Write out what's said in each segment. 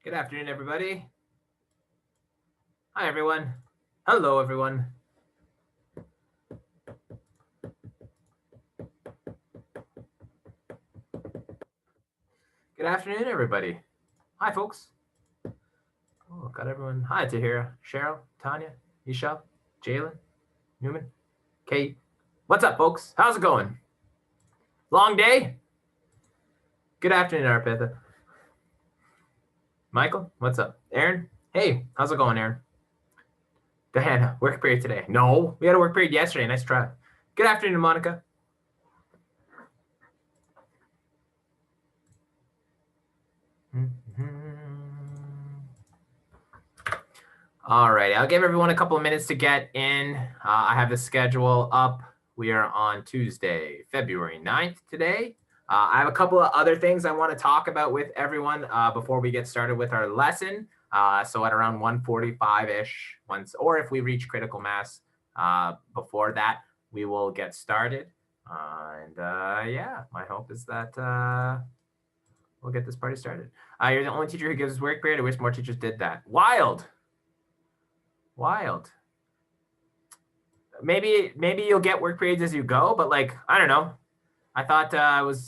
Good afternoon, everybody. Hi, everyone. Hello, everyone. Good afternoon, everybody. Hi, folks. Oh, got everyone. Hi, Tahira, Cheryl, Tanya, Michelle, Jalen, Newman, Kate. What's up, folks? How's it going? Long day? Good afternoon, Arpitha. Michael, what's up? Aaron, hey, how's it going, Aaron? Diana, work period today. No, we had a work period yesterday. Nice try. Good afternoon, Monica. All right, I'll give everyone a couple of minutes to get in. I have the schedule up. We are on Tuesday, February 9th today. I have a couple of other things I want to talk about with everyone before we get started with our lesson. So at around 1:45-ish, or if we reach critical mass before that, we will get started. Yeah, my hope is that we'll get this party started. You're the only teacher who gives work period. I wish more teachers did that. Wild. Maybe you'll get work periods as you go, but like, I don't know. I thought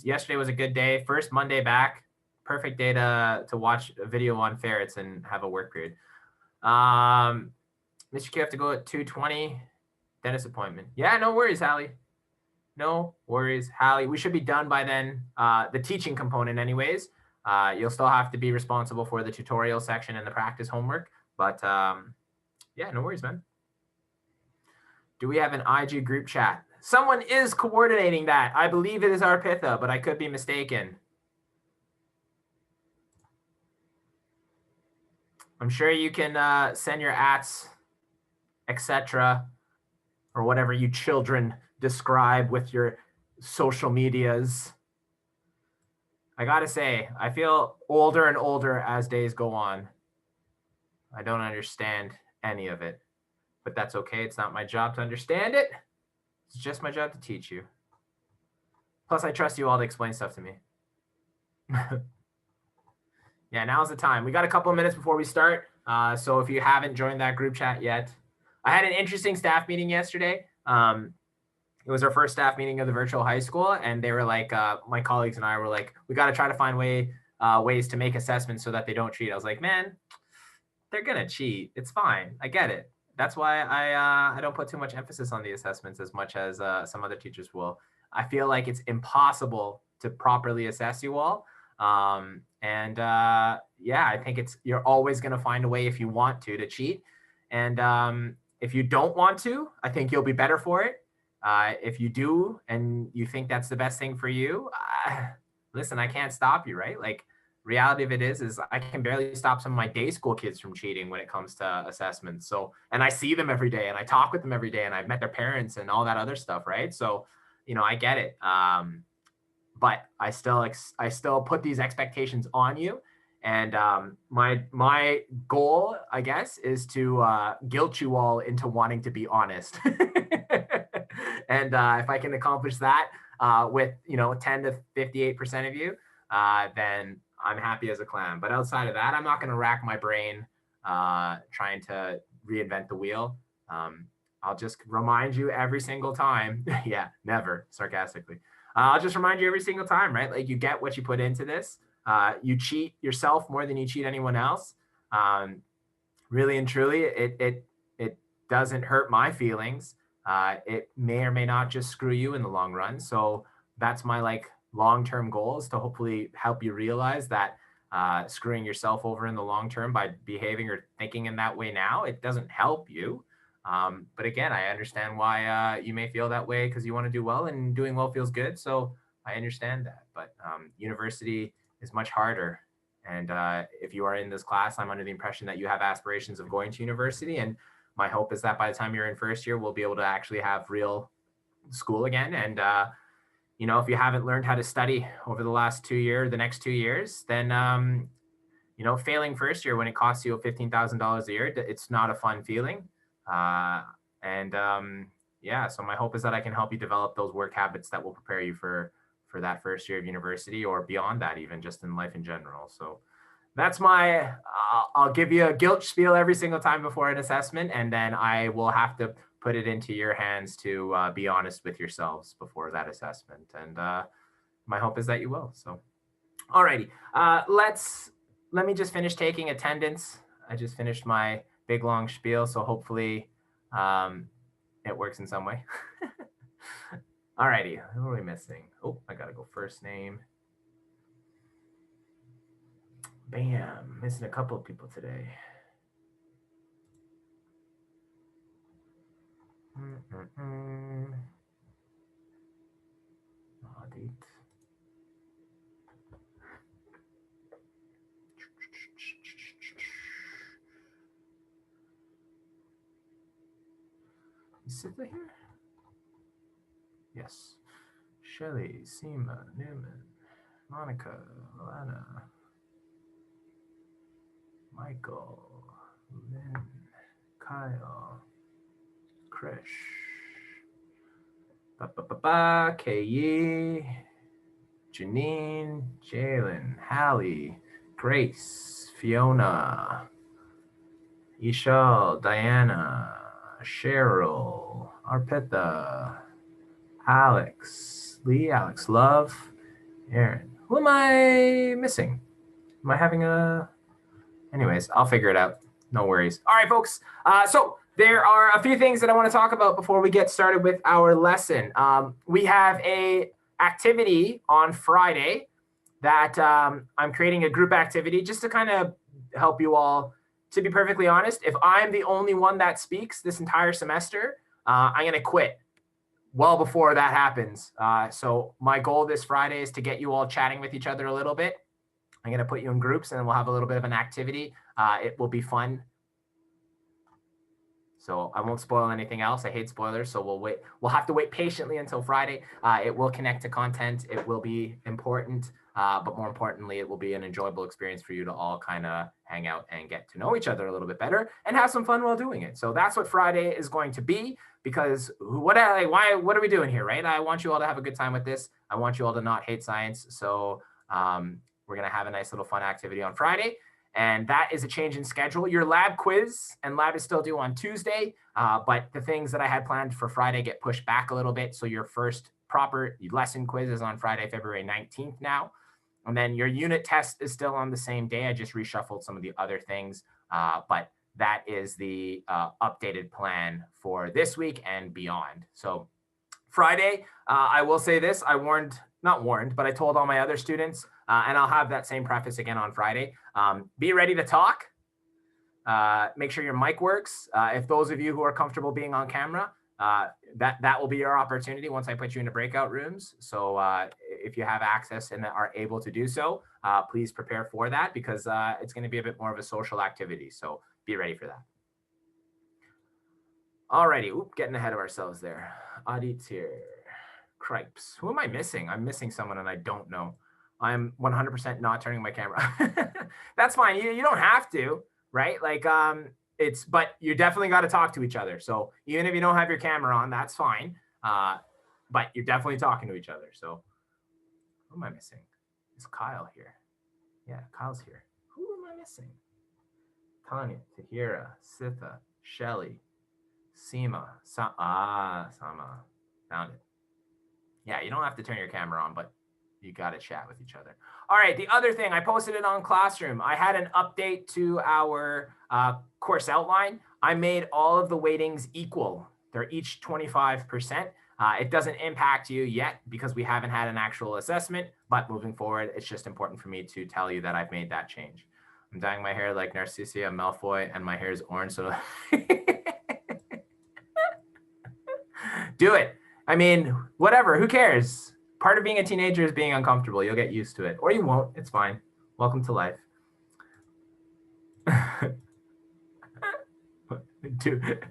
yesterday was a good day. First Monday back, perfect day to watch a video on ferrets and have a work period. Mr. Q have to go at 2:20. Dentist appointment. Yeah, no worries, Hallie. No worries, Hallie. We should be done by then. The teaching component, anyways. You'll still have to be responsible for the tutorial section and the practice homework, but yeah, no worries, man. Do we have an IG group chat? Someone is coordinating that. I believe it is Arpitha, but I could be mistaken. I'm sure you can send your ats, etc., or whatever you children describe with your social medias. I gotta say, I feel older and older as days go on. I don't understand any of it, but that's okay. It's not my job to understand it. It's just my job to teach you. Plus, I trust you all to explain stuff to me. Yeah, now's the time. We got a couple of minutes before we start. So if you haven't joined that group chat yet, I had an interesting staff meeting yesterday. It was our first staff meeting of the virtual high school, and they were like, my colleagues and I were like, we got to try to find ways to make assessments so that they don't cheat. I was like, man, they're gonna cheat. It's fine. I get it. That's why I don't put too much emphasis on the assessments as much as some other teachers will. I feel like it's impossible to properly assess you all. Yeah, I think you're always going to find a way if you want to cheat. And if you don't want to, I think you'll be better for it. If you do, and you think that's the best thing for you, listen, I can't stop you, right? Like, reality of it is I can barely stop some of my day school kids from cheating when it comes to assessments. So, and I see them every day and I talk with them every day and I've met their parents and all that other stuff, right? So, I get it. But I still put these expectations on you. And my goal, I guess, is to guilt you all into wanting to be honest. And if I can accomplish that with 10 to 58% of you, then I'm happy as a clam. But outside of that, I'm not going to rack my brain trying to reinvent the wheel. I'll just remind you every single time. Yeah, never, sarcastically. I'll just remind you every single time, right? Like, you get what you put into this. You cheat yourself more than you cheat anyone else. Really and truly, it doesn't hurt my feelings. It may or may not just screw you in the long run. So that's my long-term goal, is to hopefully help you realize that screwing yourself over in the long term by behaving or thinking in that way now, it doesn't help you. But again, I understand why you may feel that way, because you want to do well, and doing well feels good. So I understand that. But university is much harder. And if you are in this class, I'm under the impression that you have aspirations of going to university. And my hope is that by the time you're in first year, we'll be able to actually have real school again. And, if you haven't learned how to study over the next 2 years, then, failing first year when it costs you $15,000 a year, it's not a fun feeling. Yeah, so my hope is that I can help you develop those work habits that will prepare you for that first year of university, or beyond that, even just in life in general. So That's my, I'll give you a guilt spiel every single time before an assessment, and then I will have to put it into your hands to be honest with yourselves before that assessment. And my hope is that you will. So, alrighty, let me just finish taking attendance. I just finished my big long spiel, so hopefully it works in some way. Alrighty, who are we missing? Oh, I gotta go first name. Bam, missing a couple of people today. Audit. Is Sitha here? Yes. Shelly, Seema, Newman, Monica, Lana, Michael, Lynn, Kyle, Krish, Kayi, Janine, Jalen, Hallie, Grace, Fiona, Ishal, Diana, Cheryl, Arpita, Alex, Lee, Alex, Love, Aaron. Who am I missing? Am I having a... Anyways, I'll figure it out. No worries. All right, folks. So there are a few things that I want to talk about before we get started with our lesson. We have a activity on Friday that I'm creating a group activity just to kind of help you all. To be perfectly honest, if I'm the only one that speaks this entire semester, I'm going to quit well before that happens. So my goal this Friday is to get you all chatting with each other a little bit. I'm going to put you in groups and we'll have a little bit of an activity. It will be fun. So I won't spoil anything else. I hate spoilers. So we'll wait. We'll have to wait patiently until Friday. It will connect to content. It will be important. But more importantly, it will be an enjoyable experience for you to all kind of hang out and get to know each other a little bit better and have some fun while doing it. So that's what Friday is going to be, because what are we doing here, right? I want you all to have a good time with this. I want you all to not hate science. So we're going to have a nice little fun activity on Friday. And that is a change in schedule. Your lab quiz and lab is still due on Tuesday, but the things that I had planned for Friday get pushed back a little bit. So your first proper lesson quiz is on Friday, February 19th now. And then your unit test is still on the same day. I just reshuffled some of the other things, but that is the updated plan for this week and beyond. So Friday, I will say this, not warned, but I told all my other students, and I'll have that same preface again on Friday. Be ready to talk. Make sure your mic works. If those of you who are comfortable being on camera, that will be your opportunity once I put you into breakout rooms. So if you have access and are able to do so, please prepare for that, because it's going to be a bit more of a social activity. So be ready for that. Alrighty, getting ahead of ourselves there. Adit's here. Cripes. Who am I missing? I'm missing someone and I don't know. I'm 100% not turning my camera. That's fine. You don't have to, right? Like but you definitely got to talk to each other. So even if you don't have your camera on, that's fine. But you're definitely talking to each other. So who am I missing? Is Kyle here? Yeah, Kyle's here. Who am I missing? Tanya, Tahira, Sitha, Shelly, Seema, Sama. Found it. Yeah, you don't have to turn your camera on, but you got to chat with each other. All right, the other thing, I posted it on Classroom. I had an update to our course outline. I made all of the weightings equal. They're each 25%. It doesn't impact you yet because we haven't had an actual assessment, but moving forward, it's just important for me to tell you that I've made that change. I'm dyeing my hair like Narcissia Malfoy, and my hair is orange, so do it. I mean, whatever, who cares? Part of being a teenager is being uncomfortable. You'll get used to it, or you won't. It's fine. Welcome to life. Dude.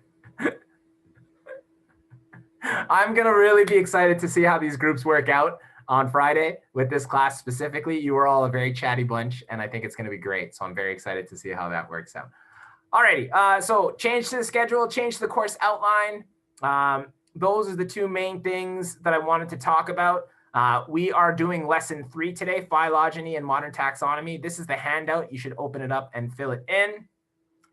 I'm going to really be excited to see how these groups work out on Friday with this class specifically. You are all a very chatty bunch, and I think it's going to be great. So I'm very excited to see how that works out. Alrighty, so change to the schedule, change to the course outline. Those are the two main things that I wanted to talk about. We are doing lesson 3 today, phylogeny and modern taxonomy. This is the handout. You should open it up and fill it in.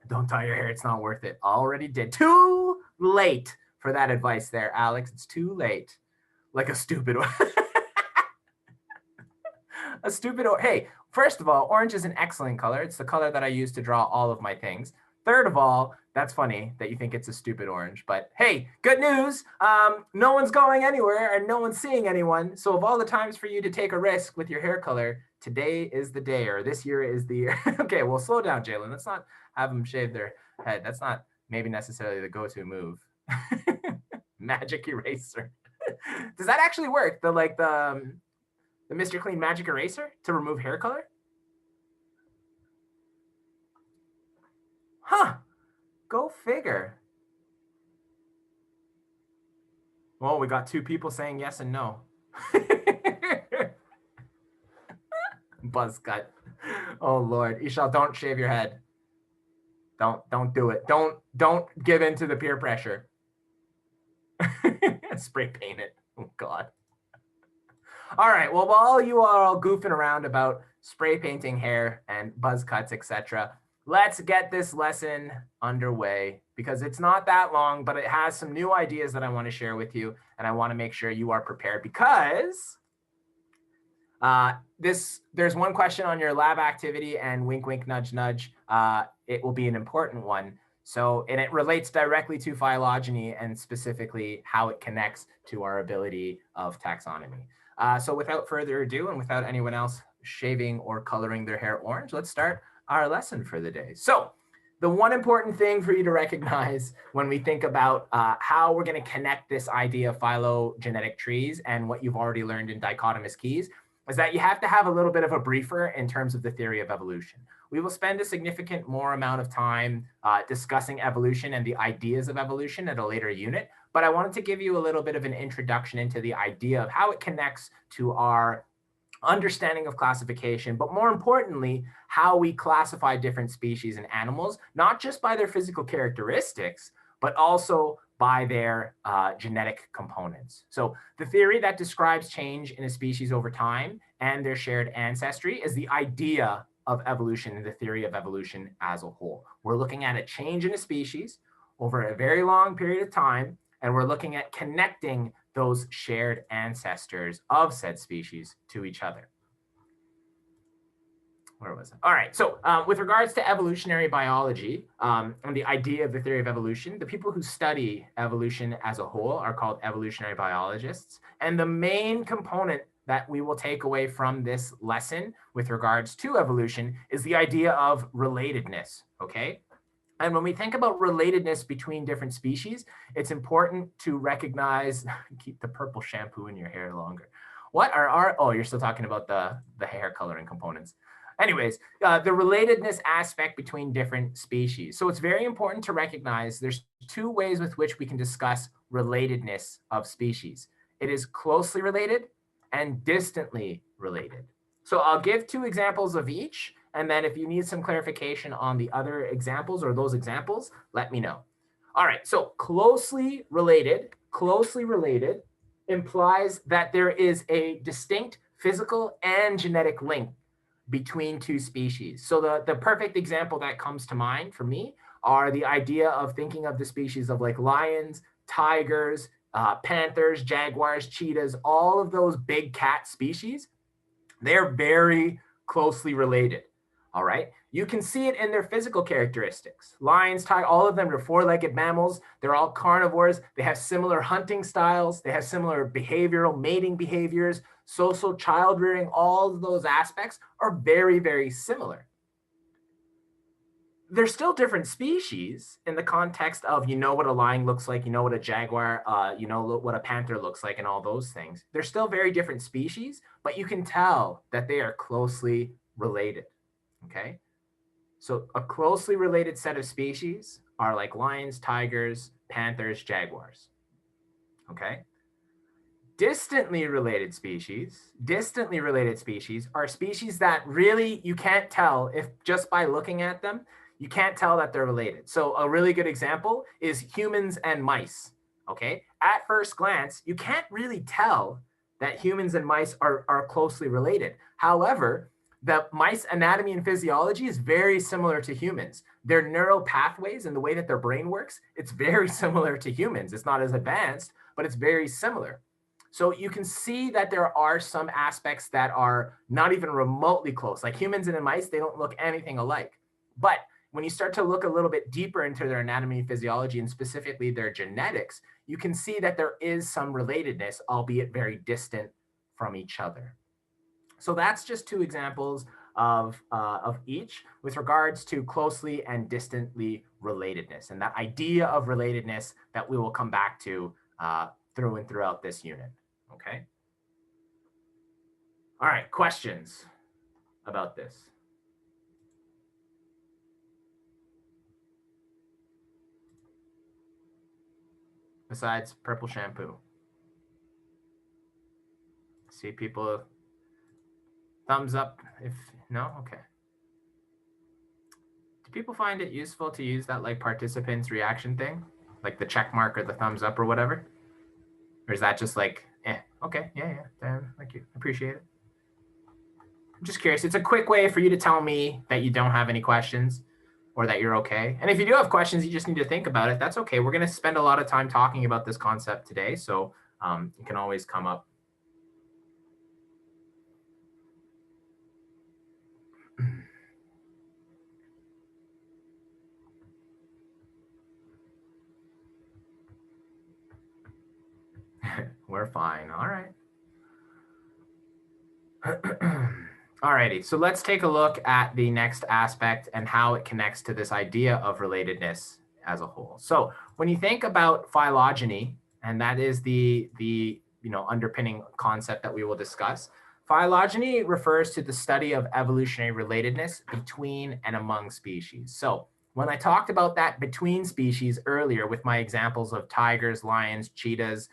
Don't dye your hair. It's not worth it. Already did. Too late for that advice there, Alex. It's too late. Like a stupid one. A stupid. Hey, first of all, orange is an excellent color. It's the color that I use to draw all of my things. Third of all, that's funny that you think it's a stupid orange. But hey, good news. No one's going anywhere and no one's seeing anyone. So of all the times for you to take a risk with your hair color, today is the day, or this year is the year. Okay, well, slow down, Jalen. Let's not have them shave their head. That's not maybe necessarily the go-to move. Magic eraser. Does that actually work? The Mr. Clean magic eraser to remove hair color? Huh. Go figure. Well, we got 2 people saying yes and no. Buzz cut. Oh Lord. Ishal, don't shave your head. Don't do it. Don't give in to the peer pressure. Spray paint it. Oh God. All right. Well, while you are all goofing around about spray painting hair and buzz cuts, etc., let's get this lesson underway, because it's not that long, but it has some new ideas that I want to share with you, and I want to make sure you are prepared, because there's one question on your lab activity, and wink, wink, nudge, nudge. It will be an important one. So, and it relates directly to phylogeny and specifically how it connects to our ability of taxonomy. So without further ado, and without anyone else shaving or coloring their hair orange, let's start our lesson for the day. So the one important thing for you to recognize when we think about how we're going to connect this idea of phylogenetic trees and what you've already learned in dichotomous keys is that you have to have a little bit of a briefer in terms of the theory of evolution. We will spend a significant more amount of time discussing evolution and the ideas of evolution at a later unit, but I wanted to give you a little bit of an introduction into the idea of how it connects to our understanding of classification, but more importantly, how we classify different species and animals, not just by their physical characteristics, but also by their genetic components. So the theory that describes change in a species over time and their shared ancestry is the idea of evolution and the theory of evolution as a whole. We're looking at a change in a species over a very long period of time, and we're looking at connecting those shared ancestors of said species to each other. Where was it? All right. So with regards to evolutionary biology and the idea of the theory of evolution, the people who study evolution as a whole are called evolutionary biologists. And the main component that we will take away from this lesson with regards to evolution is the idea of relatedness. Okay. And when we think about relatedness between different species, it's important to recognize, keep the purple shampoo in your hair longer. What are our, oh, you're still talking about the hair coloring components. Anyways, the relatedness aspect between different species. So it's very important to recognize there's 2 ways with which we can discuss relatedness of species. It is closely related and distantly related. So I'll give 2 examples of each. And then if you need some clarification on the other examples or those examples, let me know. All right, so closely related implies that there is a distinct physical and genetic link between 2 species. So the perfect example that comes to mind for me are the idea of thinking of the species of like lions, tigers, panthers, jaguars, cheetahs, all of those big cat species. They're very closely related. All right. You can see it in their physical characteristics. Lions, tigers, all of them are 4-legged mammals. They're all carnivores. They have similar hunting styles. They have similar behavioral mating behaviors, social child rearing. All of those aspects are very, very similar. They're still different species in the context of, you know what a lion looks like, you know what a jaguar, you know what a panther looks like and all those things. They're still very different species, but you can tell that they are closely related. Okay, so a closely related set of species are like lions, tigers, panthers, jaguars. Okay, distantly related species are species that really you can't tell if just by looking at them, you can't tell that they're related. So a really good example is humans and mice. Okay, at first glance, you can't really tell that humans and mice are closely related. However, the mice anatomy and physiology is very similar to humans. Their neural pathways and the way that their brain works, it's very similar to humans. It's not as advanced, but it's very similar. So you can see that there are some aspects that are not even remotely close. Like humans and mice, they don't look anything alike. But when you start to look a little bit deeper into their anatomy and physiology, and specifically their genetics, you can see that there is some relatedness, albeit very distant from each other. So that's just two examples of each with regards to closely and distantly relatedness, and that idea of relatedness that we will come back to through and throughout this unit. Okay. All right, questions about this? Besides purple shampoo. See people thumbs up if no, okay. Do people find it useful to use that like participants reaction thing? Like the check mark or the thumbs up or whatever? Or is that just like, okay, yeah, thank you, appreciate it. I'm just curious. It's a quick way for you to tell me that you don't have any questions or that you're okay. And if you do have questions, you just need to think about it. That's okay. We're going to spend a lot of time talking about this concept today. So it can always come up. We're fine. All right. Alrighty, so let's take a look at the next aspect and how it connects to this idea of relatedness as a whole. So when you think about phylogeny, and that is the underpinning concept that we will discuss, phylogeny refers to the study of evolutionary relatedness between and among species. So when I talked about that between species earlier with my examples of tigers, lions, cheetahs,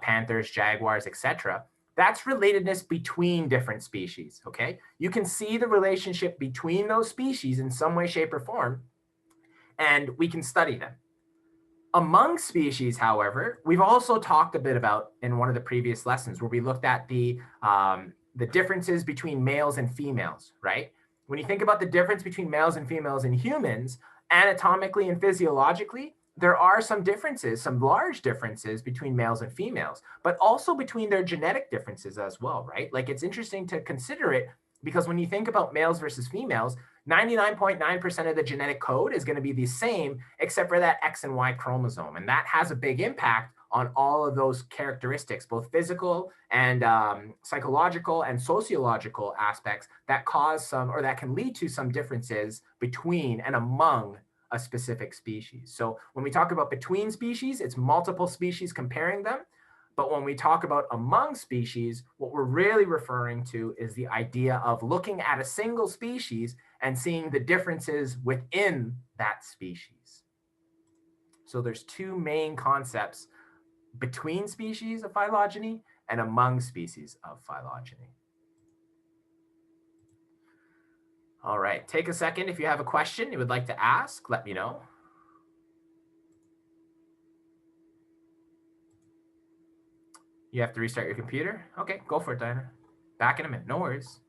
panthers, jaguars, etc., that's relatedness between different species, okay? You can see the relationship between those species in some way, shape, or form, and we can study them. Among species, however, we've also talked a bit about in one of the previous lessons where we looked at the differences between males and females, right? When you think about the difference between males and females in humans, anatomically and physiologically, there are some differences, some large differences between males and females, but also between their genetic differences as well, right? Like it's interesting to consider it because when you think about males versus females, 99.9% of the genetic code is going to be the same except for that X and Y chromosome. And that has a big impact on all of those characteristics, both physical and psychological and sociological aspects that cause some, or that can lead to some differences between and among a specific species. So when we talk about between species, it's multiple species comparing them. But when we talk about among species, what we're really referring to is the idea of looking at a single species and seeing the differences within that species. So there's two main concepts between species of phylogeny and among species of phylogeny. All right, take a second. If you have a question you would like to ask, let me know. You have to restart your computer? Okay, go for it, Diana. Back in a minute, no worries.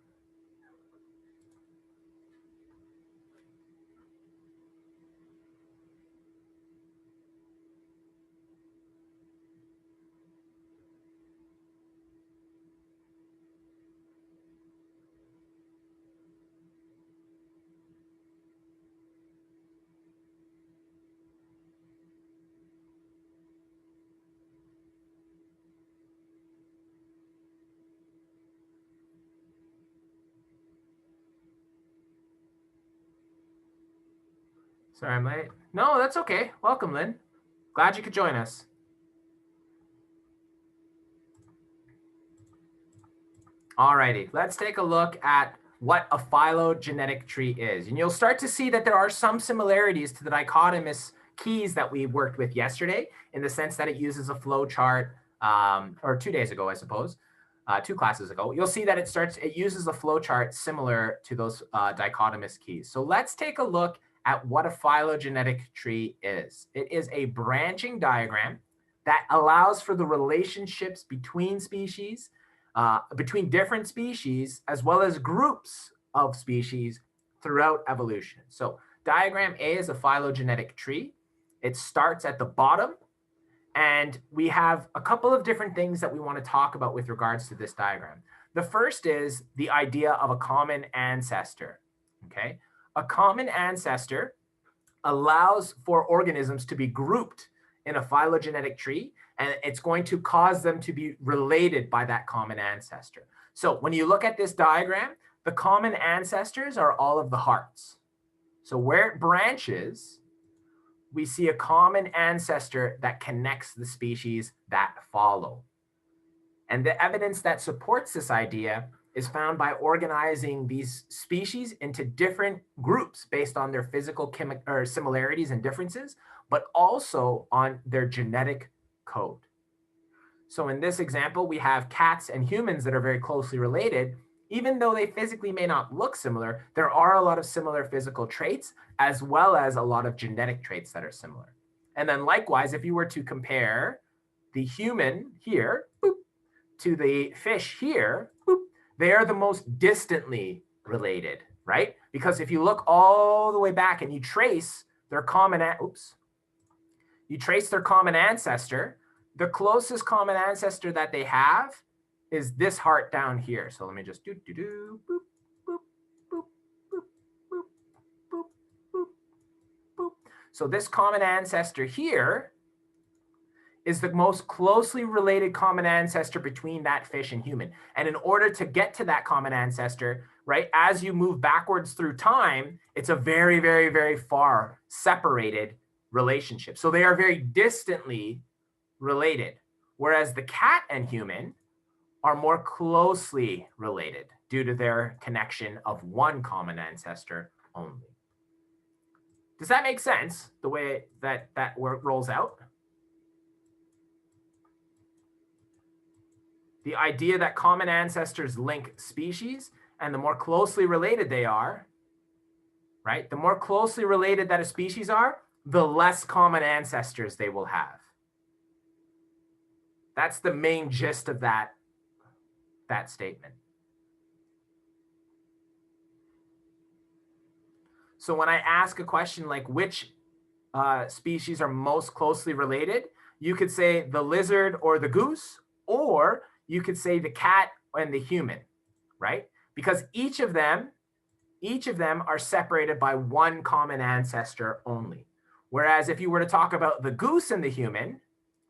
Sorry I'm late. No, that's okay. Welcome, Lynn. Glad you could join us. Alrighty, let's take a look at what a phylogenetic tree is. And you'll start to see that there are some similarities to the dichotomous keys that we worked with yesterday in the sense that it uses a flow chart, or 2 days ago, I suppose, 2 classes ago. You'll see that it uses a flow chart similar to those dichotomous keys. So let's take a look at what a phylogenetic tree is. It is a branching diagram that allows for the relationships between species between different species as well as groups of species throughout evolution. So diagram A is a phylogenetic tree. It starts at the bottom, and we have a couple of different things that we want to talk about with regards to this diagram. The first is the idea of a common ancestor, okay? A common ancestor allows for organisms to be grouped in a phylogenetic tree, and it's going to cause them to be related by that common ancestor. So when you look at this diagram, the common ancestors are all of the hearts. So where it branches, we see a common ancestor that connects the species that follow. And the evidence that supports this idea is found by organizing these species into different groups based on their physical similarities and differences, but also on their genetic code. So in this example, we have cats and humans that are very closely related. Even though they physically may not look similar, there are a lot of similar physical traits, as well as a lot of genetic traits that are similar. And then likewise, if you were to compare the human here, boop, to the fish here, boop, they are the most distantly related, right? Because if you look all the way back and you trace their common, you trace their common ancestor, the closest common ancestor that they have is this heart down here. So let me just boop, boop, boop, boop, boop, boop, boop, boop, boop. So this common ancestor here is the most closely related common ancestor between that fish and human. And in order to get to that common ancestor, right, as you move backwards through time, it's a very, very, very far separated relationship. So they are very distantly related, whereas the cat and human are more closely related due to their connection of one common ancestor only. Does that make sense, the way that rolls out? The idea that common ancestors link species, and the more closely related they are, right? The more closely related that a species are, the less common ancestors they will have. That's the main gist of that statement. So when I ask a question like which species are most closely related, you could say the lizard or the goose, or you could say the cat and the human, right? Because each of them are separated by one common ancestor only. Whereas if you were to talk about the goose and the human,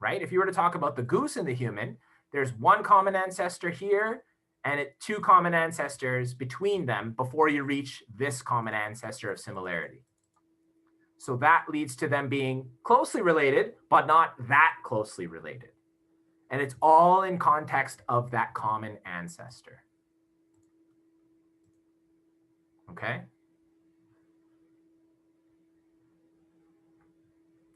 right? If you were to talk about the goose and the human, there's one common ancestor here and two common ancestors between them before you reach this common ancestor of similarity. So that leads to them being closely related, but not that closely related. And it's all in context of that common ancestor. Okay?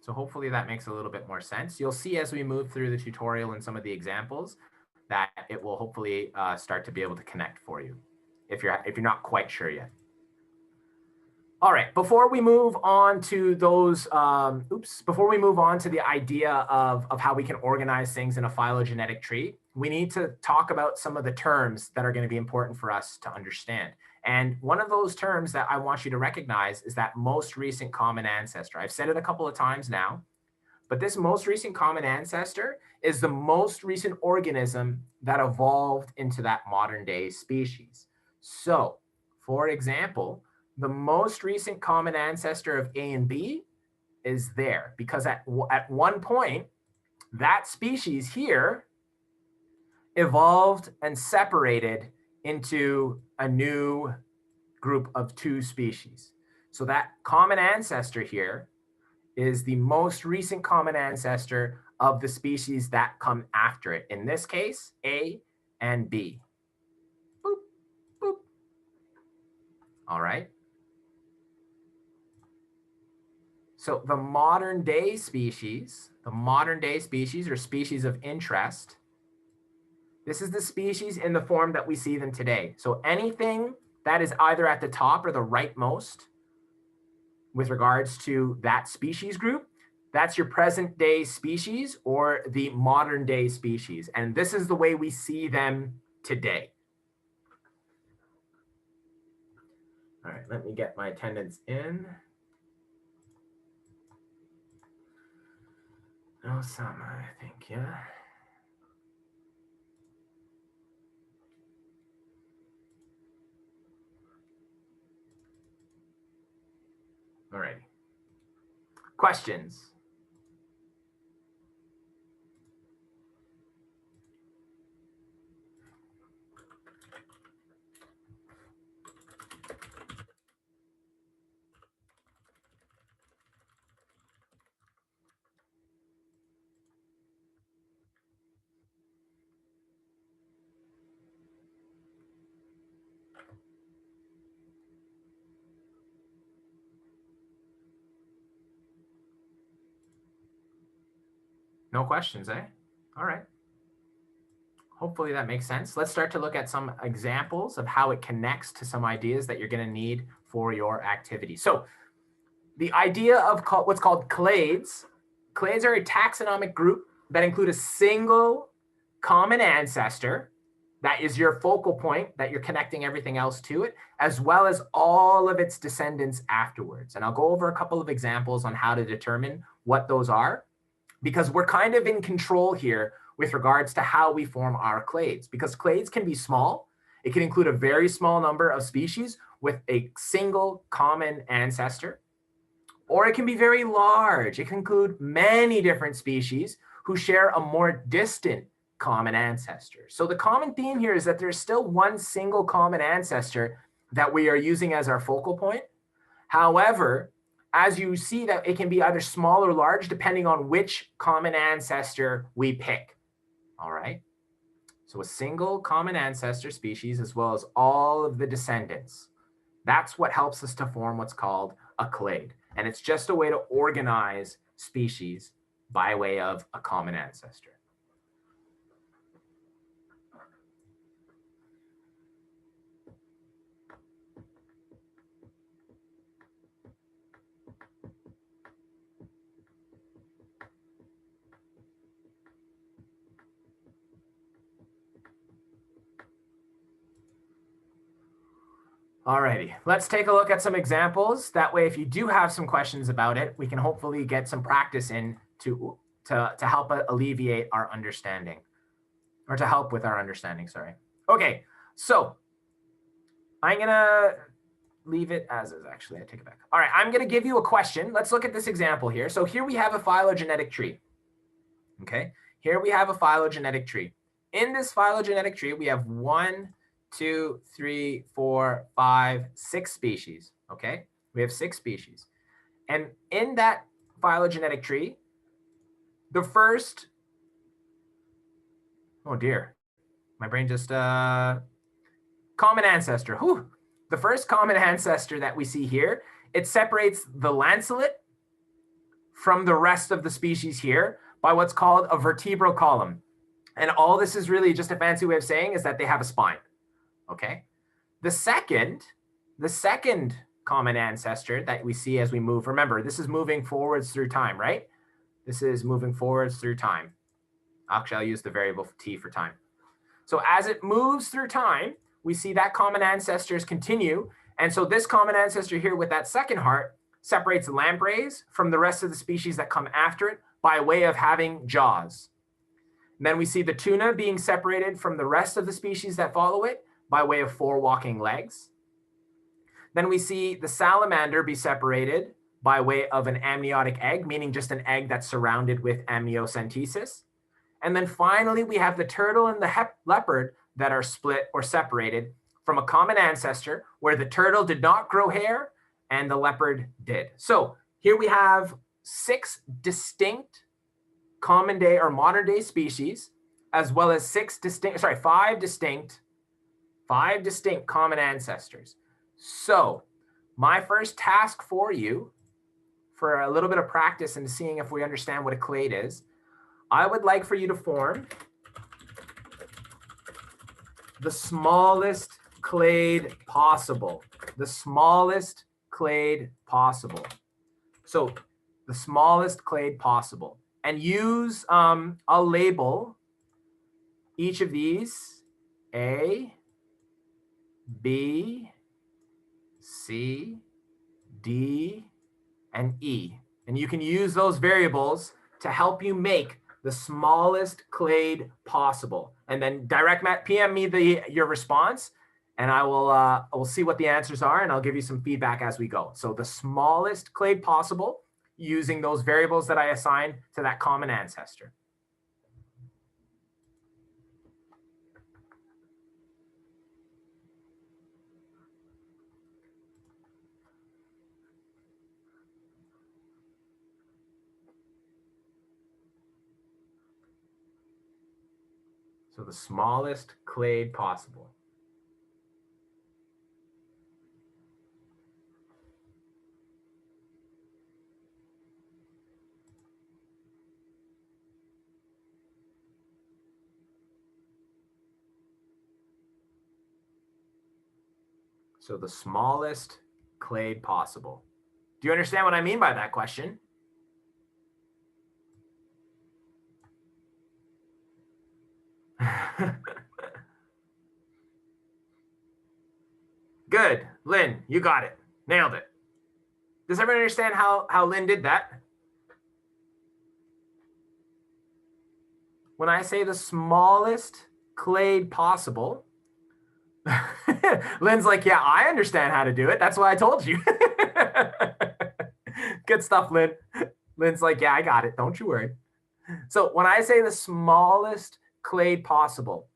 So hopefully that makes a little bit more sense. You'll see as we move through the tutorial and some of the examples that it will hopefully start to be able to connect for you if you're not quite sure yet. All right, before we move on to those, before we move on to the idea of how we can organize things in a phylogenetic tree, we need to talk about some of the terms that are going to be important for us to understand. And one of those terms that I want you to recognize is that most recent common ancestor. I've said it a couple of times now, but this most recent common ancestor is the most recent organism that evolved into that modern day species. So, for example, the most recent common ancestor of A and B is there because at one point, that species here evolved and separated into a new group of two species. So that common ancestor here is the most recent common ancestor of the species that come after it. In this case, A and B. Boop, boop. All right. So the modern day species or species of interest, this is the species in the form that we see them today. So anything that is either at the top or the rightmost with regards to that species group, that's your present day species or the modern day species. And this is the way we see them today. All right, let me get my attendance in. Osama, I think, yeah. All righty. Questions? No questions, eh? All right. Hopefully that makes sense. Let's start to look at some examples of how it connects to some ideas that you're going to need for your activity. So the idea of what's called clades. Clades are a taxonomic group that include a single common ancestor that is your focal point that you're connecting everything else to it, as well as all of its descendants afterwards. And I'll go over a couple of examples on how to determine what those are, because we're kind of in control here with regards to how we form our clades, because clades can be small. It can include a very small number of species with a single common ancestor, or it can be very large. It can include many different species who share a more distant common ancestor. So the common theme here is that there's still one single common ancestor that we are using as our focal point. However, as you see that it can be either small or large depending on which common ancestor we pick. All right. So a single common ancestor species as well as all of the descendants. That's what helps us to form what's called a clade. And it's just a way to organize species by way of a common ancestor. All righty, let's take a look at some examples. That way, if you do have some questions about it, we can hopefully get some practice in to help alleviate our understanding, or to help with our understanding, sorry. Okay, so I'm gonna leave it as is, actually, I take it back. All right, I'm gonna give you a question. Let's look at this example here. So here we have a phylogenetic tree, okay? Here we have a phylogenetic tree. In this phylogenetic tree, we have 1, 2, 3, 4, 5, 6 species, okay? We have 6 species. And in that phylogenetic tree, the first, oh dear, my brain just, common ancestor, whew. The first common ancestor that we see here, it separates the lancelet from the rest of the species here by what's called a vertebral column. And all this is really just a fancy way of saying is that they have a spine. Okay. The second common ancestor that we see as we move, remember, this is moving forwards through time, right? This is moving forwards through time. Actually, I'll use the variable t for time. So as it moves through time, we see that common ancestors continue. And so this common ancestor here with that second heart separates lampreys from the rest of the species that come after it by way of having jaws. And then we see the tuna being separated from the rest of the species that follow it by way of 4 walking legs. Then we see the salamander be separated by way of an amniotic egg, meaning just an egg that's surrounded with amniocentesis. And then finally, we have the turtle and the leopard that are split or separated from a common ancestor where the turtle did not grow hair and the leopard did. So here we have 6 distinct common day or modern day species, as well as 5 distinct common ancestors. So my first task for you, for a little bit of practice and seeing if we understand what a clade is, I would like for you to form the smallest clade possible. The smallest clade possible. So the smallest clade possible. And use, I'll label each of these A, B, C, D, and E. And you can use those variables to help you make the smallest clade possible. And then PM me your response, and I will see what the answers are, and I'll give you some feedback as we go. So the smallest clade possible using those variables that I assigned to that common ancestor. So the smallest clade possible. So the smallest clade possible. Do you understand what I mean by that question? Good. Lynn, you got it. Nailed it. Does everyone understand how Lynn did that? When I say the smallest clade possible, Lynn's like, yeah, I understand how to do it. That's why I told you. Good stuff, Lynn. Lynn's like, yeah, I got it. Don't you worry. So when I say the smallest clade possible,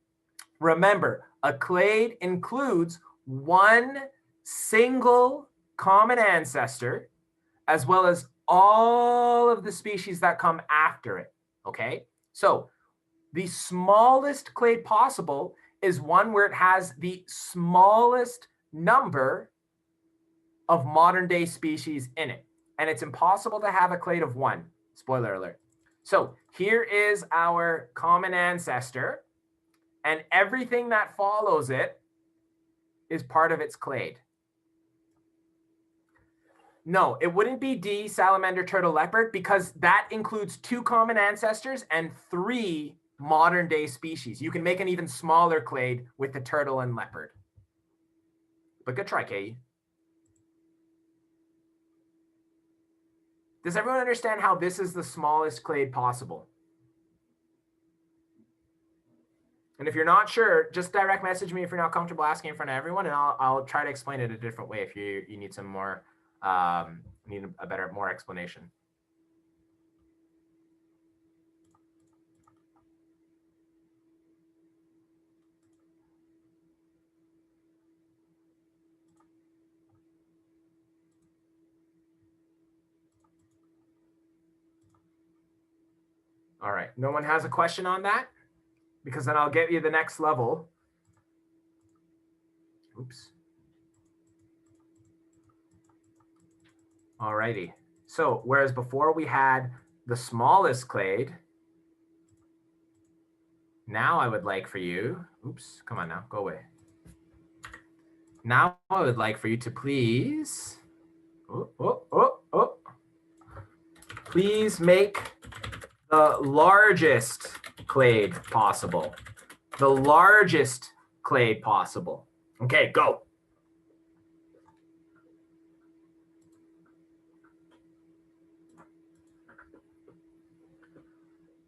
remember, a clade includes one single common ancestor, as well as all of the species that come after it, okay? So the smallest clade possible is one where it has the smallest number of modern day species in it. And it's impossible to have a clade of one, spoiler alert. So here is our common ancestor, and everything that follows it is part of its clade. No, it wouldn't be D, salamander, turtle, leopard, because that includes 2 common ancestors and 3 modern day species. You can make an even smaller clade with the turtle and leopard. But good try, Katie. Does everyone understand how this is the smallest clade possible? And if you're not sure, just direct message me if you're not comfortable asking in front of everyone, and I'll try to explain it a different way if you need some more, need a better, more explanation. All right, no one has a question on that? Because then I'll get you the next level. Oops. All righty. So whereas before we had the smallest clade, now I would like for you, oops, come on now, go away. Now I would like for you to please, please make the largest clade possible. The largest clade possible. Okay, go.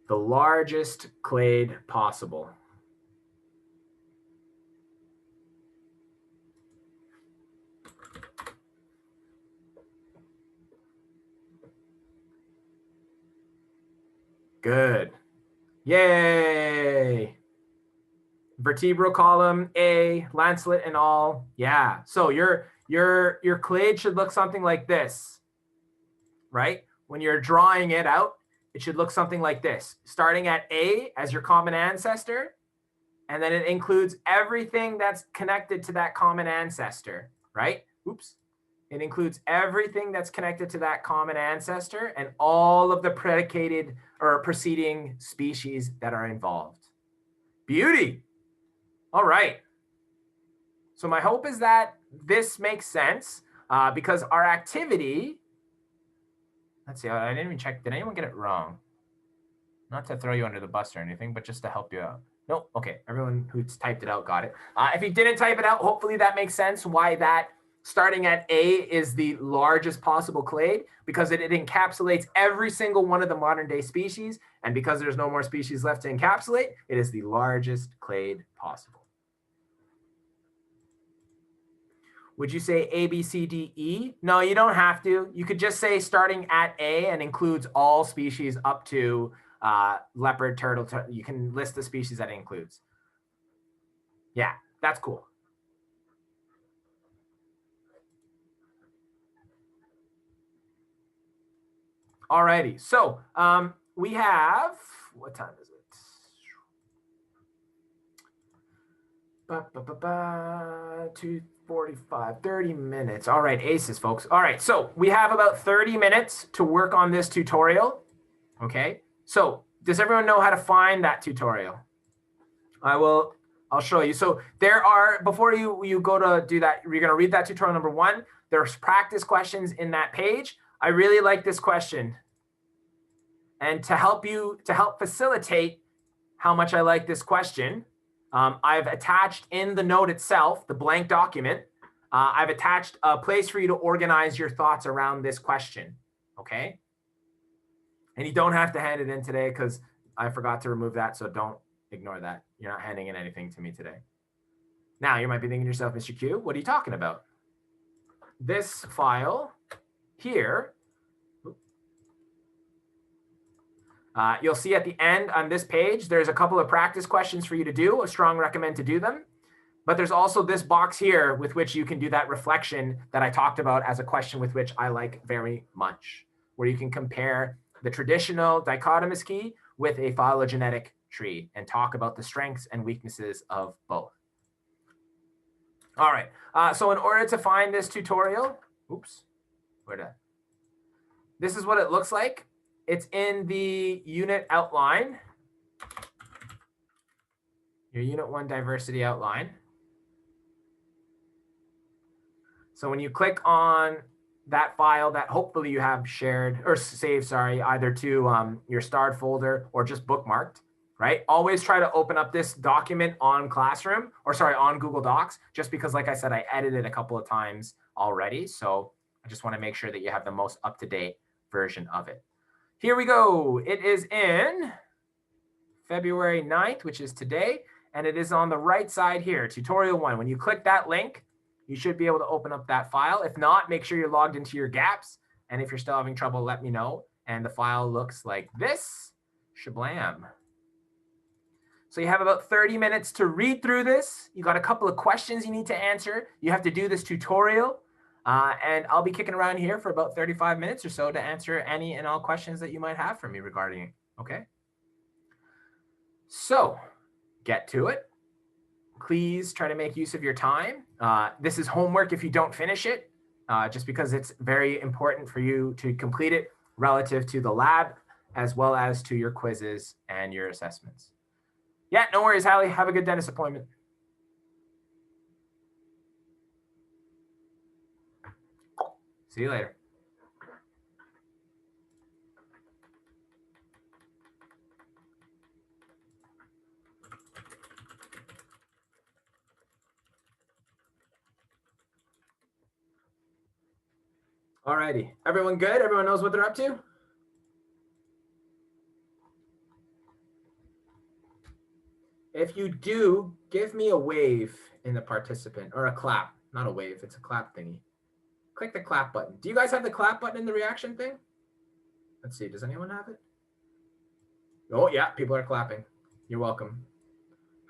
The largest clade possible. Good. Yay. Vertebral column, A, lancelet and all. Yeah. So your clade should look something like this, right? When you're drawing it out, it should look something like this, starting at A as your common ancestor, and then it includes everything that's connected to that common ancestor, right? Oops. It includes everything that's connected to that common ancestor and all of the predicated or preceding species that are involved. Beauty. All right. So my hope is that this makes sense because our activity, let's see, I didn't even check. Did anyone get it wrong? Not to throw you under the bus or anything, but just to help you out. No, okay. Everyone who's typed it out got it. If you didn't type it out, hopefully that makes sense why that starting at A is the largest possible clade, because it encapsulates every single one of the modern day species. And because there's no more species left to encapsulate, it is the largest clade possible. Would you say A, B, C, D, E? No, you don't have to. You could just say starting at A and includes all species up to leopard, turtle. You can list the species that it includes. Yeah, that's cool. Alrighty, so we have, what time is it? 2:45, 30 minutes. All right, aces, folks. All right, so we have about 30 minutes to work on this tutorial. Okay, so does everyone know how to find that tutorial? I'll show you. So there are, before you go to do that, you're going to read that tutorial number 1. There's practice questions in that page. I really like this question. And to help facilitate how much I like this question, I've attached in the note itself, the blank document, I've attached a place for you to organize your thoughts around this question, okay? And you don't have to hand it in today because I forgot to remove that, so don't ignore that. You're not handing in anything to me today. Now, you might be thinking to yourself, Mr. Q, what are you talking about? This file here, you'll see at the end on this page, there's a couple of practice questions for you to do. I strongly recommend to do them. But there's also this box here with which you can do that reflection that I talked about as a question with which I like very much, where you can compare the traditional dichotomous key with a phylogenetic tree and talk about the strengths and weaknesses of both. All right, so in order to find this tutorial, this is what it looks like. It's in the unit outline, your unit 1 diversity outline. So when you click on that file that hopefully you have shared or saved, sorry, either to your starred folder or just bookmarked, right? Always try to open up this document on Classroom, or sorry, on Google Docs, just because, like I said, I edited a couple of times already. So I just want to make sure that you have the most up-to-date version of it. Here we go. It is in February 9th, which is today, and it is on the right side here, tutorial 1. When you click that link, you should be able to open up that file. If not, make sure you're logged into your gaps. And if you're still having trouble, let me know. And the file looks like this. Shablam. So you have about 30 minutes to read through this. You got a couple of questions you need to answer. You have to do this tutorial. And I'll be kicking around here for about 35 minutes or so to answer any and all questions that you might have for me regarding it. Okay? So get to it. Please try to make use of your time. This is homework if you don't finish it, just because it's very important for you to complete it relative to the lab, as well as to your quizzes and your assessments. Yeah, no worries, Hallie. Have a good dentist appointment. See you later. All righty. Everyone good? Everyone knows what they're up to? If you do, give me a wave in the participant, or a clap. Not a wave, it's a clap thingy. Click the clap button. Do you guys have the clap button in the reaction thing? Let's see, does anyone have it? Oh yeah, people are clapping. You're welcome.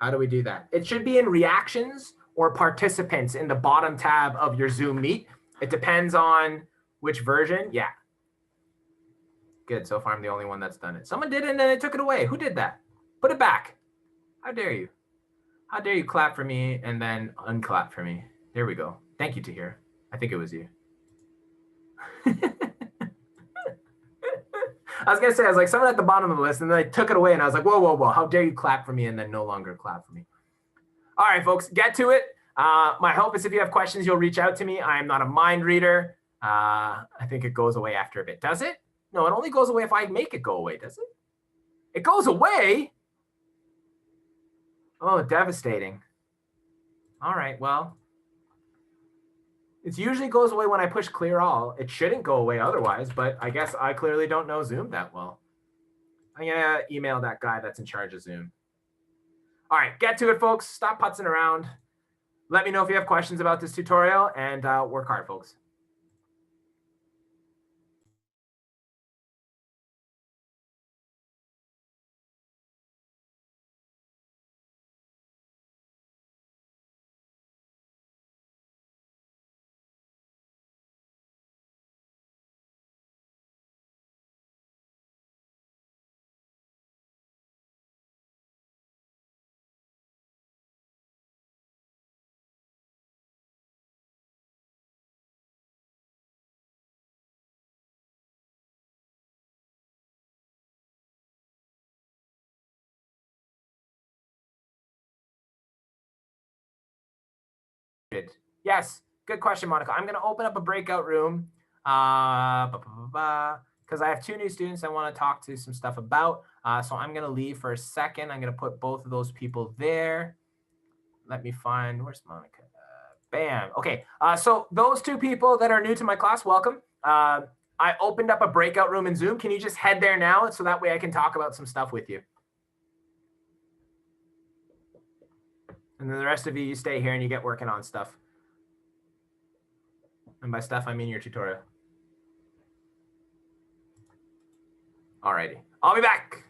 How do we do that? It should be in reactions or participants in the bottom tab of your Zoom Meet. It depends on which version. Yeah. Good, so far I'm the only one that's done it. Someone did it and then they took it away. Who did that? Put it back. How dare you? How dare you clap for me and then unclap for me? There we go. Thank you, Tahir. I think it was you. I was going to say, I was like, someone at the bottom of the list, and then I took it away, and I was like, whoa, whoa, whoa. How dare you clap for me and then no longer clap for me? All right, folks, get to it. My hope is if you have questions, you'll reach out to me. I am not a mind reader. I think it goes away after a bit. Does it? No, it only goes away if I make it go away, does it? It goes away? Oh, devastating. All right, well, it usually goes away when I push clear all. It shouldn't go away otherwise, but I guess I clearly don't know Zoom that well. I'm gonna email that guy that's in charge of Zoom. All right, get to it, folks. Stop putzing around. Let me know if you have questions about this tutorial, and work hard, folks. Yes, good question, Monica. I'm going to open up a breakout room because I have 2 new students I want to talk to some stuff about. So I'm going to leave for a second. I'm going to put both of those people there. Let me find, where's Monica? Bam. Okay. So those 2 people that are new to my class, welcome. I opened up a breakout room in Zoom. Can you just head there now so that way I can talk about some stuff with you? And then the rest of you stay here and you get working on stuff. And by stuff, I mean your tutorial. Alrighty. I'll be back.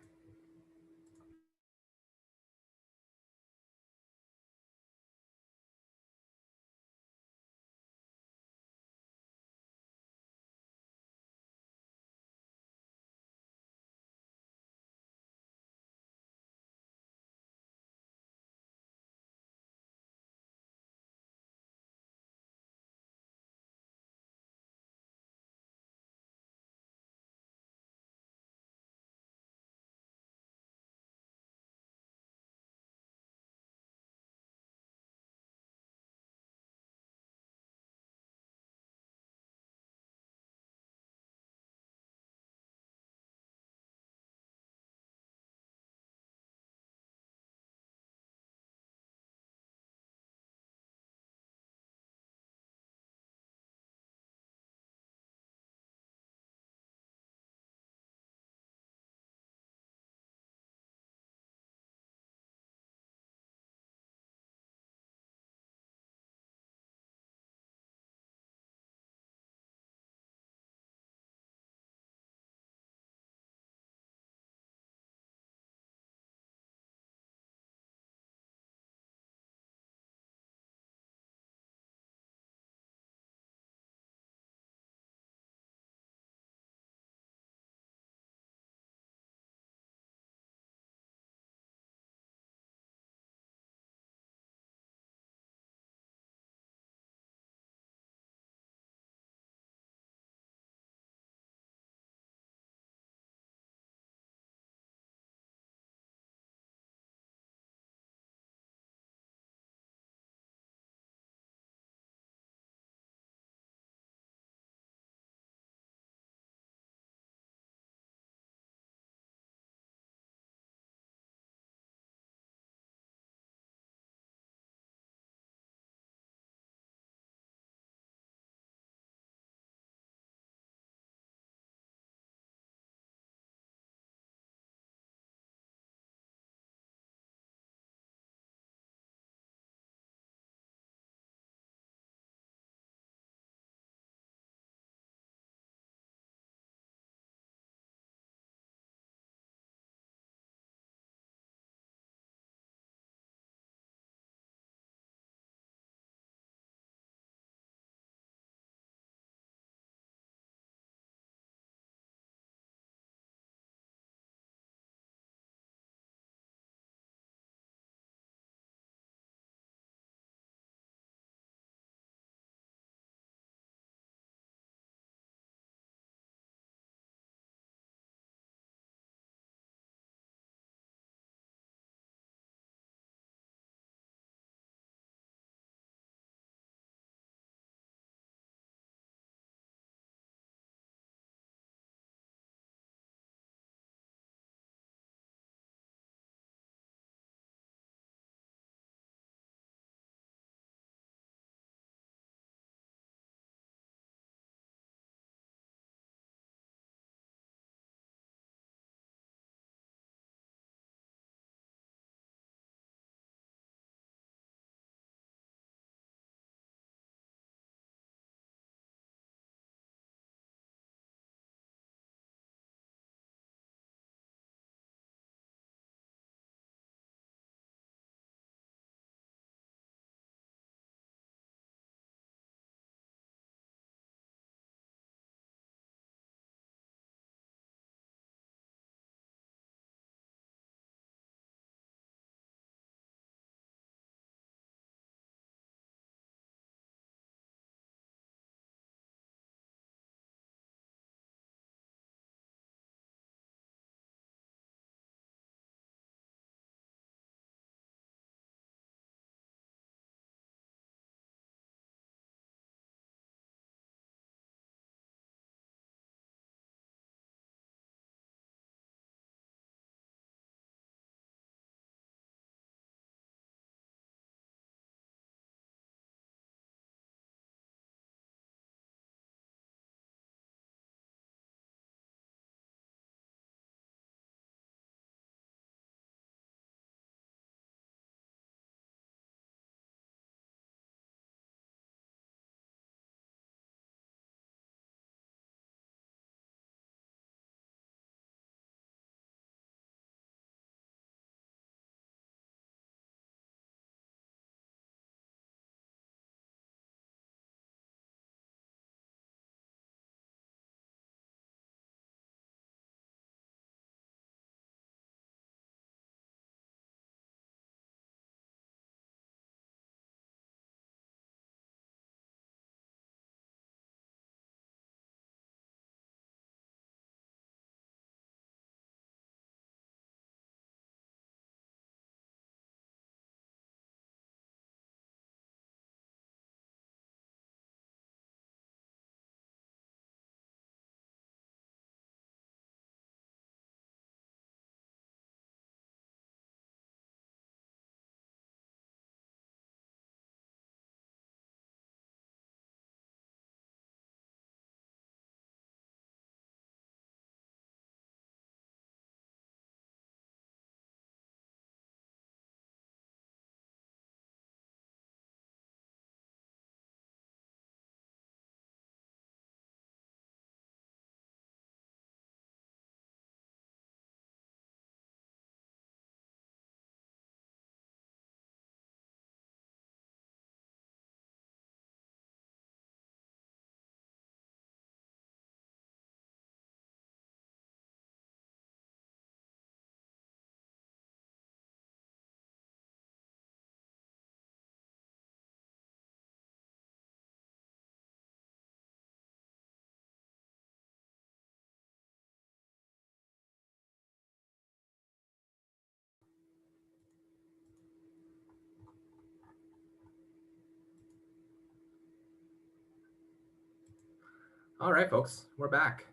All right, folks, we're back.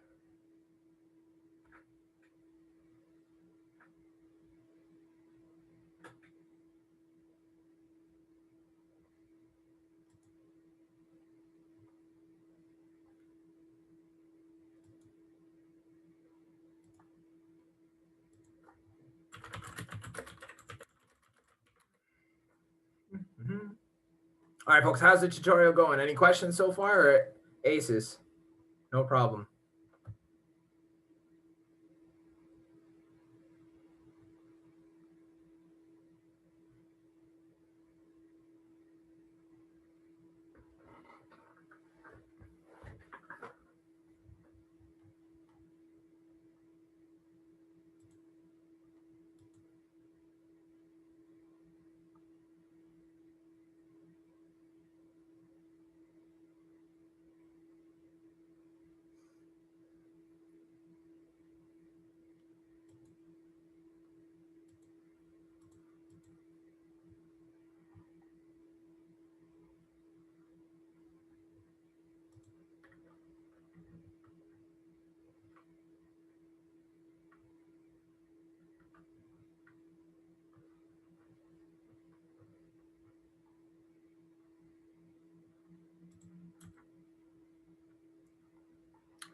Mm-hmm. All right, folks, how's the tutorial going? Any questions so far or aces? No problem.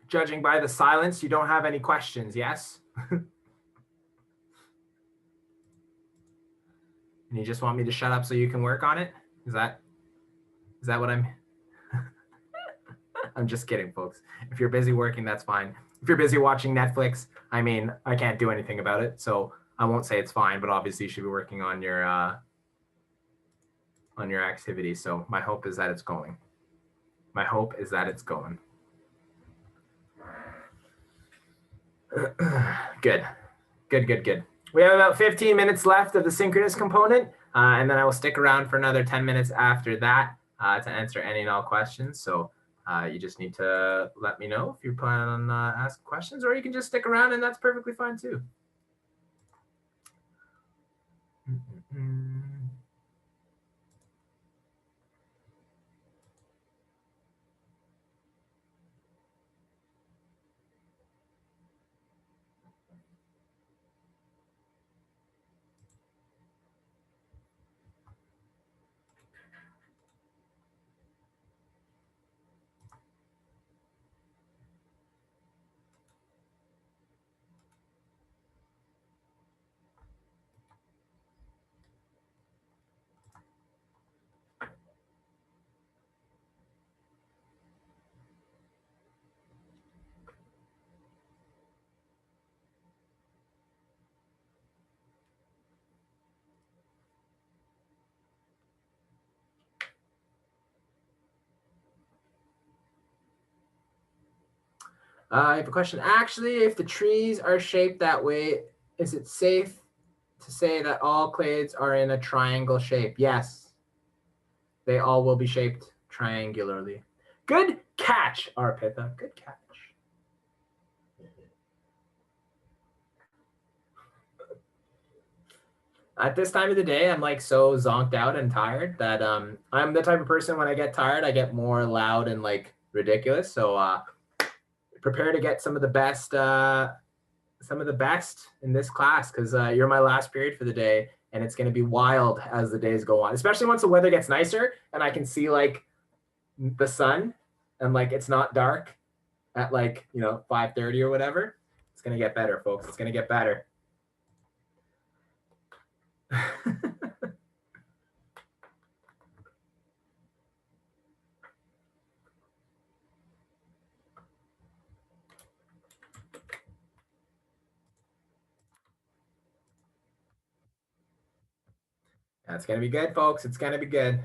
Judging by the silence, you don't have any questions, yes? And you just want me to shut up so you can work on it? Is that what I'm I'm just kidding, folks. If you're busy working, that's fine. If you're busy watching Netflix, I mean, I can't do anything about it, so I won't say it's fine, but obviously you should be working on your activity. So my hope is that it's going. My hope is that it's going. Good. Good, good, good. We have about 15 minutes left of the synchronous component, and then I will stick around for another 10 minutes after that to answer any and all questions. So you just need to let me know if you plan on asking questions, or you can just stick around, and that's perfectly fine too. I have a question. Actually, if the trees are shaped that way, is it safe to say that all clades are in a triangle shape? Yes, they all will be shaped triangularly. Good catch, Arpitha. Good catch. At this time of the day, I'm like so zonked out and tired that I'm the type of person when I get tired, I get more loud and like ridiculous. So prepare to get some of the best in this class because you're my last period for the day, and it's going to be wild as the days go on, especially once the weather gets nicer and I can see like the sun and like it's not dark at like 5:30 or whatever. It's going to get better, folks. It's going to get better. That's going to be good, folks. It's going to be good.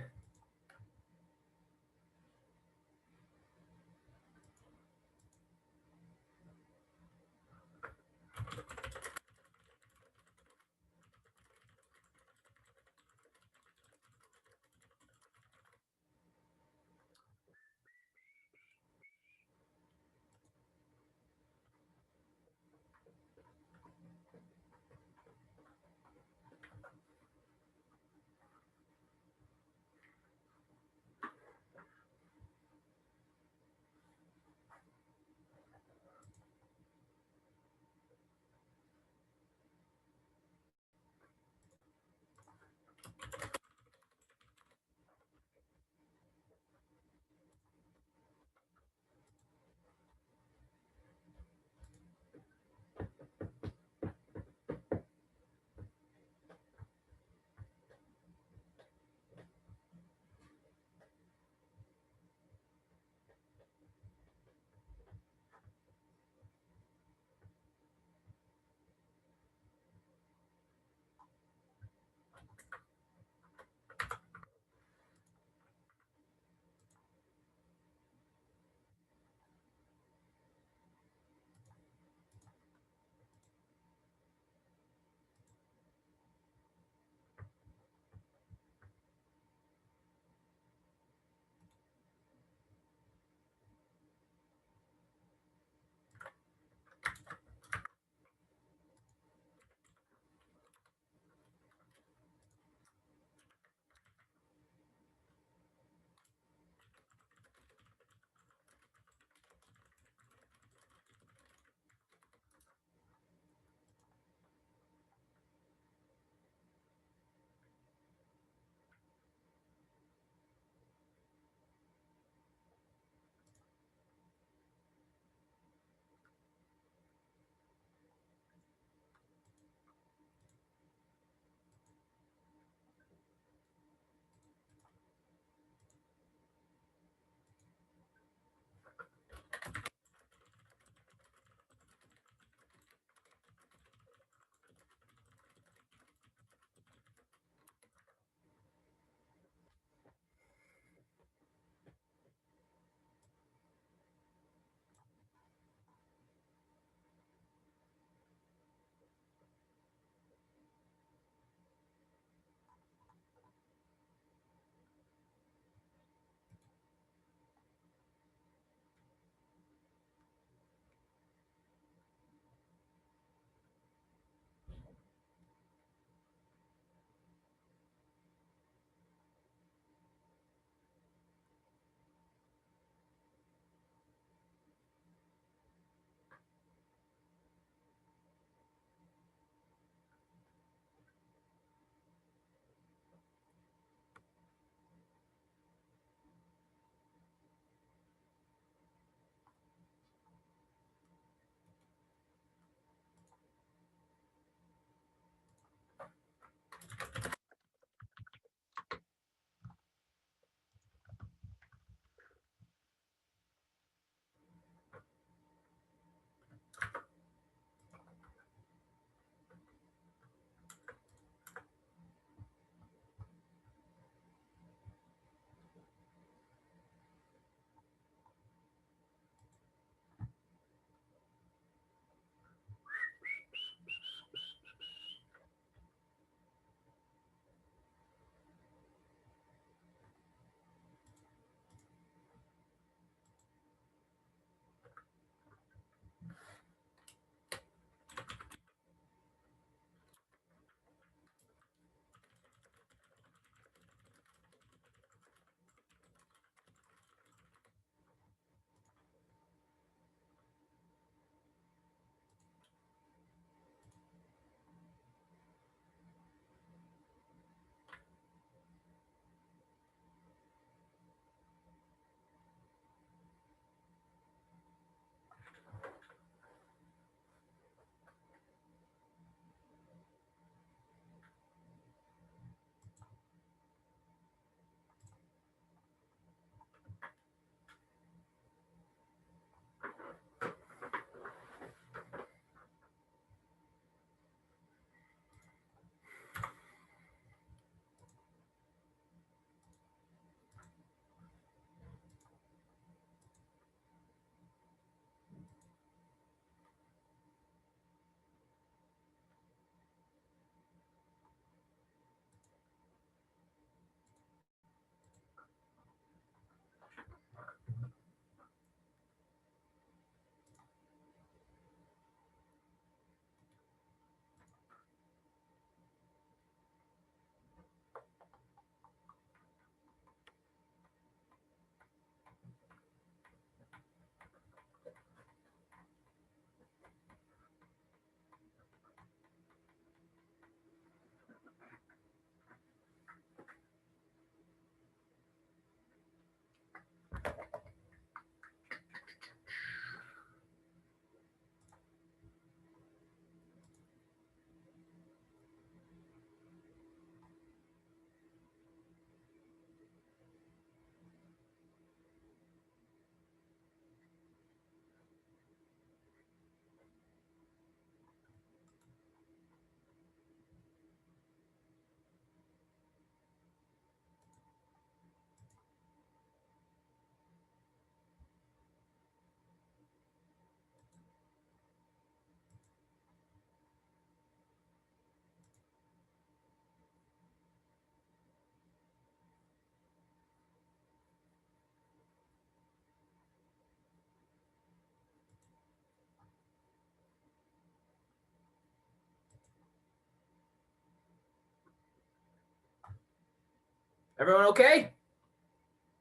Everyone okay?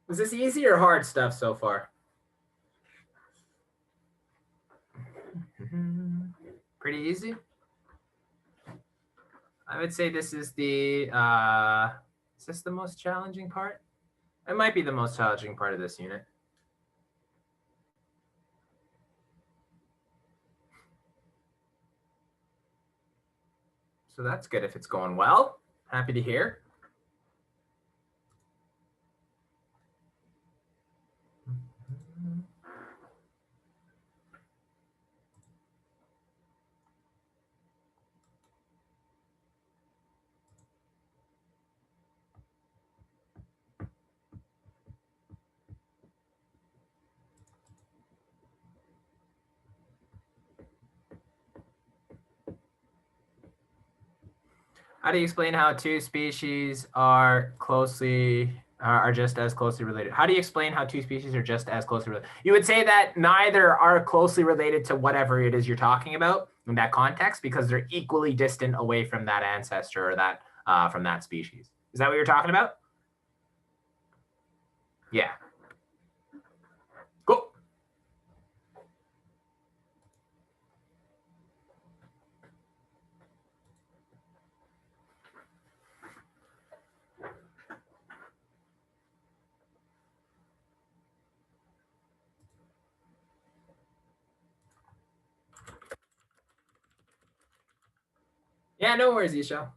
Was this easy or hard stuff so far? Pretty easy. I would say this is is this the most challenging part? It might be the most challenging part of this unit. So that's good if it's going well. Happy to hear. How do you explain how two species are just as closely related? How do you explain how two species are just as closely related? You would say that neither are closely related to whatever it is you're talking about in that context because they're equally distant away from that ancestor or that from that species. Is that what you're talking about? Yeah. Cool. Yeah, no worries, Isha.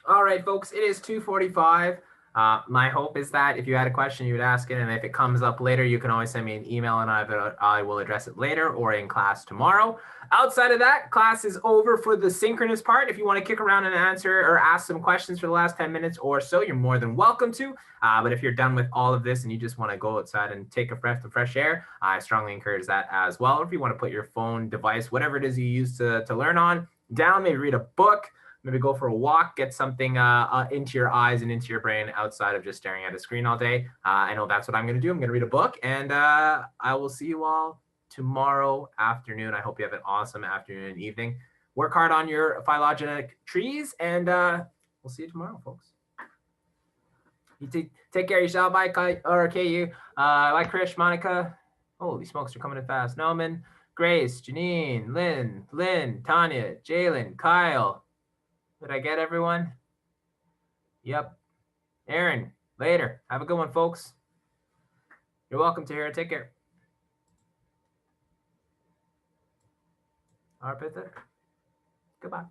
All right, folks, it is 2:45. My hope is that if you had a question, you would ask it. And if it comes up later, you can always send me an email and I will address it later or in class tomorrow. Outside of that, class is over for the synchronous part. If you want to kick around and answer or ask some questions for the last 10 minutes or so, you're more than welcome to. But if you're done with all of this and you just want to go outside and take a breath of fresh air, I strongly encourage that as well. Or if you want to put your phone device, whatever it is you use to learn on, down, maybe read a book, maybe go for a walk, get something into your eyes and into your brain outside of just staring at a screen all day. I know that's what I'm going to do. I'm going to read a book, and I will see you all tomorrow afternoon. I hope you have an awesome afternoon and evening. Work hard on your phylogenetic trees, and we'll see you tomorrow, folks. You take care of yourself. Bye, KU. Bye, Krish, Monica. Holy smokes, you're coming in fast. Noman, Grace, Janine, Lynn, Tanya, Jalen, Kyle. Did I get everyone? Yep. Aaron, later. Have a good one, folks. You're welcome to here. Take care. Arpita. Goodbye.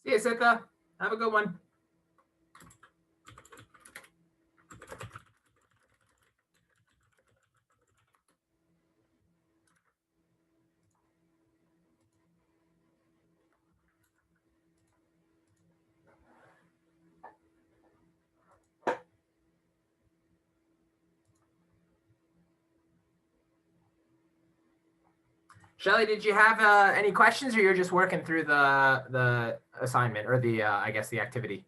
See you, Sitha. Have a good one. Shelly, did you have any questions, or you're just working through the assignment or the I guess the activity?